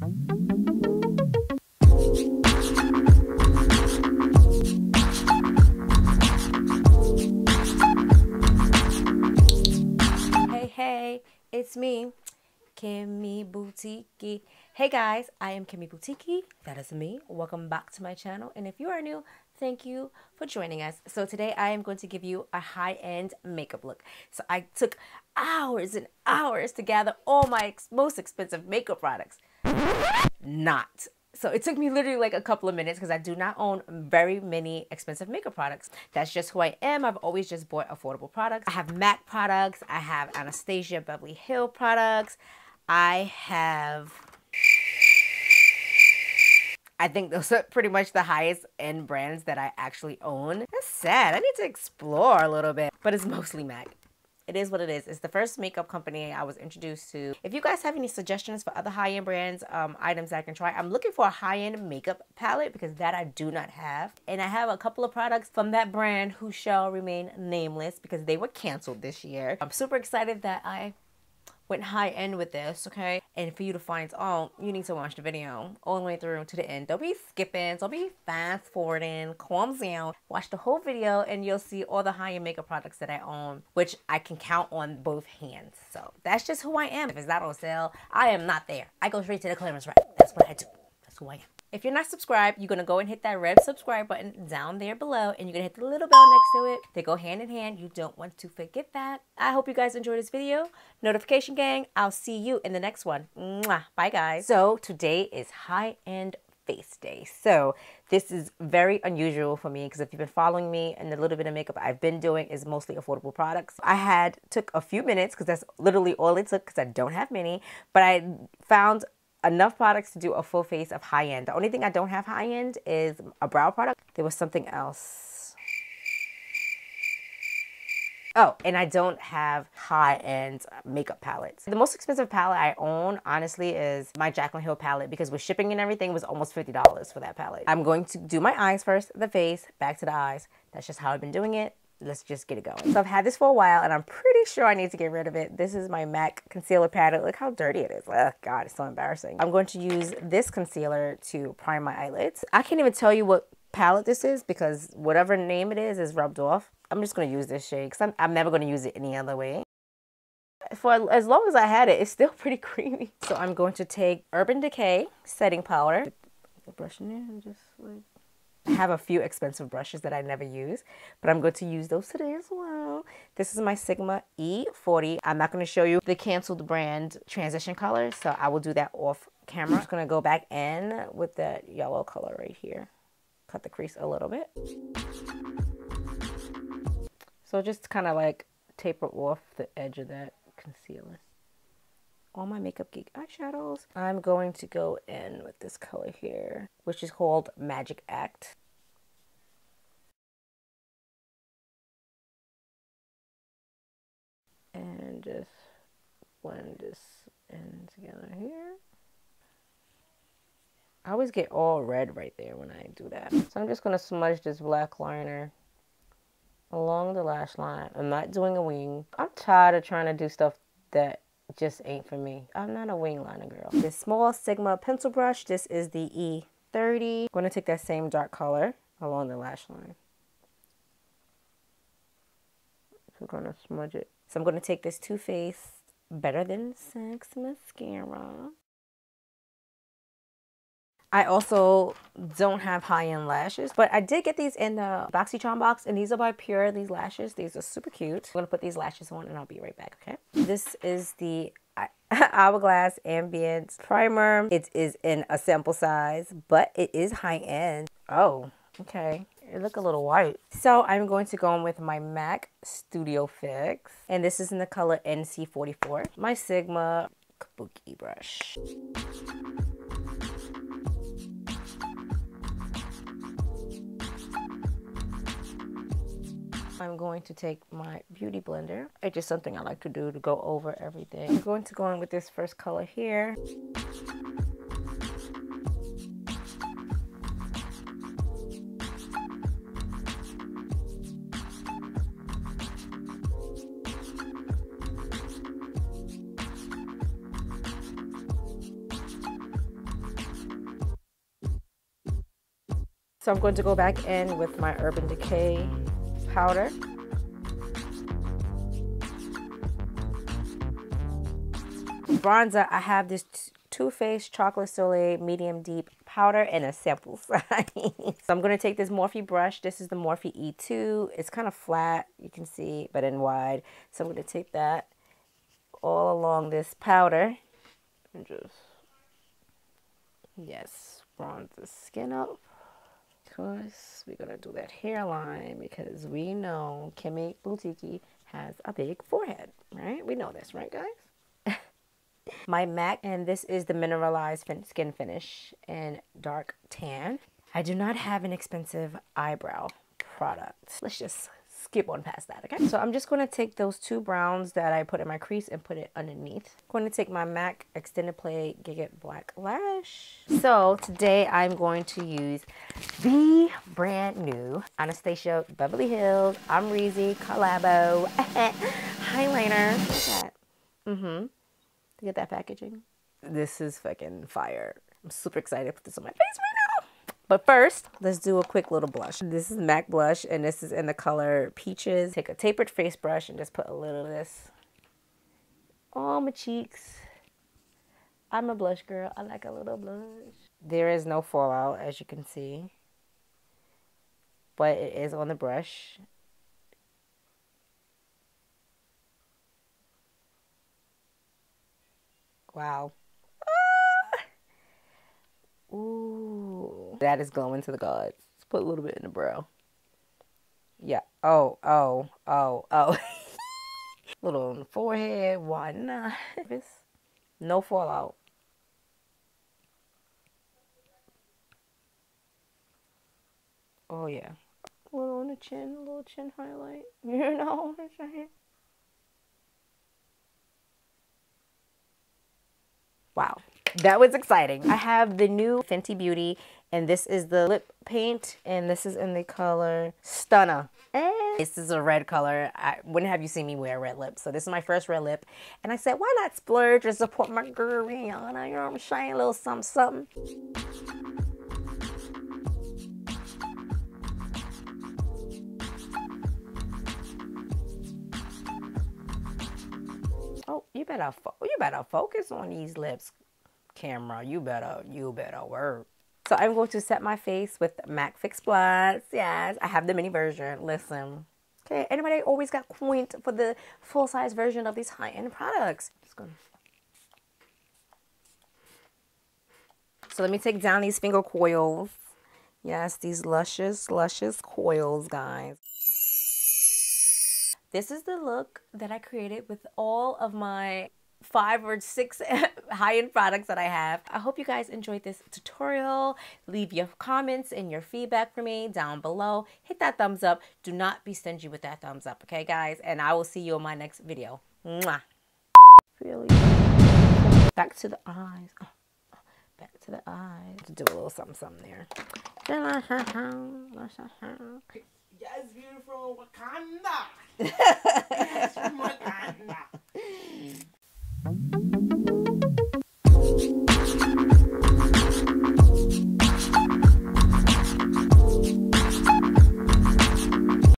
Hey, it's me, Kimmy Boutiki. Hey guys, I am Kimmy Boutiki. That is me. Welcome back to my channel. And if you are new, thank you for joining us. So today I am going to give you a high-end makeup look. So I took hours and hours to gather all my most expensive makeup products. Not. So it took me literally like a couple of minutes because I do not own very many expensive makeup products. That's just who I am. I've always just bought affordable products. I have MAC products. I have Anastasia Beverly Hills products. I think those are pretty much the highest end brands that I actually own. That's sad. I need to explore a little bit, but it's mostly MAC. It is what it is. It's the first makeup company I was introduced to. If you guys have any suggestions for other high-end brands, items I can try, I'm looking for a high-end makeup palette because that I do not have. And I have a couple of products from that brand who shall remain nameless because they were canceled this year. I'm super excited that I went high-end with this, okay? And for you to find out, you need to watch the video all the way through to the end. Don't be skipping, don't be fast-forwarding, calm down. Watch the whole video and you'll see all the high-end makeup products that I own, which I can count on both hands. So that's just who I am. If it's not on sale, I am not there. I go straight to the clearance rack. That's what I do. That's who I am. If you're not subscribed, you're going to go and hit that red subscribe button down there below, and you're going to hit the little bell next to it. They go hand in hand. You don't want to forget that. I hope you guys enjoyed this video. Notification gang, I'll see you in the next one. Mwah. Bye, guys. So today is high-end face day. So this is very unusual for me because if you've been following me and the little bit of makeup I've been doing is mostly affordable products. I took a few minutes because that's literally all it took because I don't have many, but I found enough products to do a full face of high-end. The only thing I don't have high-end is a brow product. There was something else. Oh, and I don't have high-end makeup palettes. The most expensive palette I own, honestly, is my Jaclyn Hill palette because with shipping and everything, it was almost $50 for that palette. I'm going to do my eyes first, the face, back to the eyes. That's just how I've been doing it. Let's just get it going. So I've had this for a while and I'm pretty sure I need to get rid of it. This is my MAC concealer palette. Look how dirty it is. Oh God, it's so embarrassing. I'm going to use this concealer to prime my eyelids. I can't even tell you what palette this is because whatever name it is rubbed off. I'm just going to use this shade because I'm never going to use it any other way. For as long as I had it, it's still pretty creamy. So I'm going to take Urban Decay setting powder. The brush in there and just like... I have a few expensive brushes that I never use, but I'm going to use those today as well. This is my Sigma E40. I'm not going to show you the canceled brand transition color, so I will do that off camera. I'm just going to go back in with that yellow color right here. Cut the crease a little bit. So just kind of like taper off the edge of that concealer. All my Makeup Geek eyeshadows. I'm going to go in with this color here, which is called Magic Act. And just blend this in together here. I always get all red right there when I do that. So I'm just going to smudge this black liner along the lash line. I'm not doing a wing. I'm tired of trying to do stuff that just ain't for me. I'm not a wing liner girl. This small Sigma pencil brush, this is the E30. I'm going to take that same dark color along the lash line. So I'm going to smudge it. So I'm going to take this Too Faced Better Than Sex Mascara. I also don't have high-end lashes, but I did get these in the BoxyCharm box, and these are by PUR, these lashes. These are super cute. I'm going to put these lashes on, and I'll be right back, okay? This is the Hourglass Ambient Primer. It is in a sample size, but it is high-end. Oh, okay. It look a little white. So I'm going to go in with my MAC Studio Fix, and this is in the color NC44. My Sigma Kabuki brush. I'm going to take my beauty blender. It's just something I like to do to go over everything. I'm going to go in with this first color here. So I'm going to go back in with my Urban Decay powder. Bronzer, I have this Too Faced Chocolate Soleil Medium Deep Powder in a sample size. So I'm going to take this Morphe brush. This is the Morphe E2. It's kind of flat, you can see, but in wide. So I'm going to take that all along this powder and just, yes, bronze the skin up. Of course, we're going to do that hairline because we know Kimmy Boutiki has a big forehead, right? We know this, right, guys? My MAC, and this is the Mineralize Skin Finish in Dark Tan. I do not have an expensive eyebrow product. Let's just skip on past that, okay? So I'm just going to take those two browns that I put in my crease and put it underneath. I'm going to take my MAC Extended Play GigaBlack Lash. So today I'm going to use the brand new Anastasia Beverly Hills Amrezy Collabo highlighter. Look at that. To get that packaging. This is fucking fire. I'm super excited to put this on my face right now. But first, let's do a quick little blush. This is MAC blush, and this is in the color Peaches. Take a tapered face brush and just put a little of this on my cheeks. I'm a blush girl. I like a little blush. There is no fallout, as you can see, but it is on the brush. Wow. Ah! Ooh. That is glowing to the gods. Let's put a little bit in the brow. Yeah. Oh. Little on the forehead. Why not? No fallout. Oh, yeah. A little on the chin. A little chin highlight. You know what I'm saying? Wow, that was exciting. I have the new Fenty Beauty, and this is the lip paint, and this is in the color Stunna. And this is a red color. When have you seen me wear red lips? So this is my first red lip, and I said, why not splurge and support my girl Rihanna? You know what I'm saying? A little something, something. Oh, you better focus on these lips, camera. You better work. So I'm going to set my face with MAC Fix Plus. Yes, I have the mini version. Listen. Okay, anybody always got coin for the full-size version of these high-end products? Just gonna... So let me take down these finger coils. Yes, these luscious coils, guys. This is the look that I created with all of my 5 or 6 high-end products that I have. I hope you guys enjoyed this tutorial. Leave your comments and your feedback for me down below. Hit that thumbs up. Do not be stingy with that thumbs up, okay, guys? And I will see you in my next video. Mwah. Really? Back to the eyes. Back to the eyes. Do a little something there. Yes, beautiful Wakanda.